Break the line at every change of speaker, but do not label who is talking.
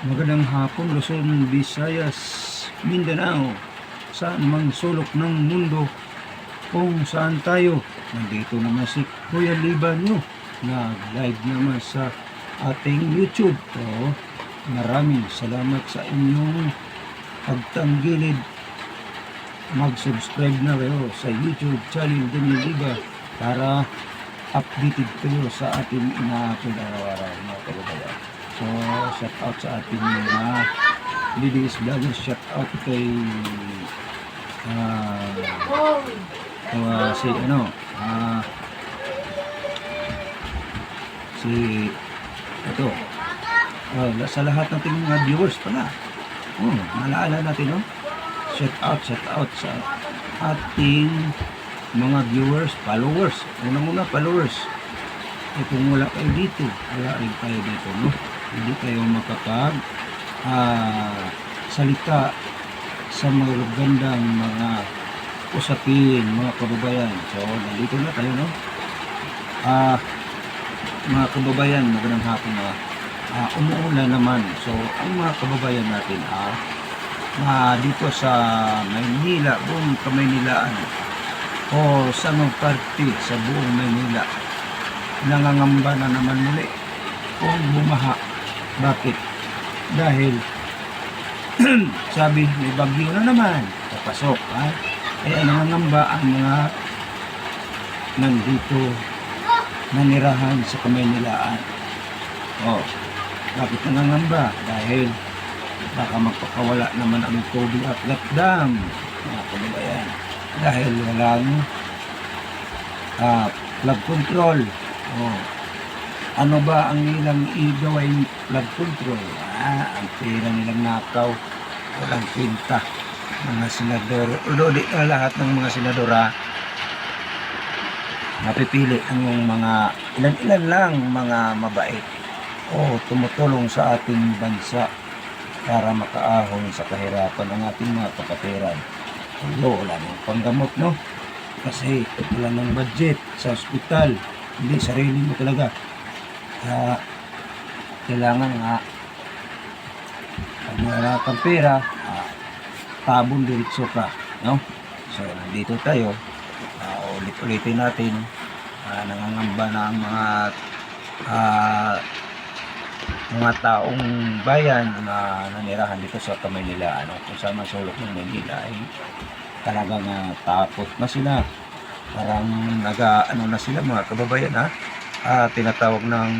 Magandang hapon, Luzon, Visayas, Mindanao, saan mang sulok ng mundo, kung saan tayo. Nandito naman si Kuya Liban nyo, nag-live naman sa ating YouTube. So, maraming salamat sa inyong pagtanggilid. Mag-subscribe na kayo sa YouTube channel Daniel Liba para updated kayo sa ating ina-upload araw-araw, mga kababayan. So, shout out sa ating mga ladies vloggers, shout out kay si ito sa lahat ng ating mga viewers pala. Malaala natin, no? Shout out sa ating mga viewers, followers. Unang-una, followers. Kung wala kayo dito, wala rin kayo dito, no? Hindi kayo makapag salita sa mga gandang mga usapin, mga kababayan. So, nandito na tayo, no? Mga kababayan, magandang hapon na umuulan naman. So, ang mga kababayan natin dito sa Maynila, buong Kamaynilaan o sa mga parte sa buong Maynila, nangangamba na naman muli kung bumaha. Bakit? Dahil sabi, may bagyo na naman papasok, kaya nangangamba ang mga nandito nanirahan sa Kamaynilaan. Bakit nangangamba? Dahil baka magpakawala naman ang tubig at latdam, mga kababayan, dahil walang flood control. Ano ba ang nilang igaway flood control? Ang pera nilang nakaw, walang pinta. Mga senador, although di lahat ng mga senador napipili ang mga ilan-ilan lang mga mabait tumutulong sa ating bansa para makaahon sa kahirapan ng ating mga kapatiran. Wala nang panggamot, no? Kasi wala nang budget sa ospital. Hindi, sarili mo talaga. Kailangan pag wala kang pera, tabon diretso ka, no? So, nandito tayo. Ulit-ulitin natin. Nangangamba na ang mga taong bayan na nanirahan dito sa Kamaynilaan, kung saan man sulok ng Maynila ay talagang takot na sila. Parang na sila, mga kababayan, tinatawag ng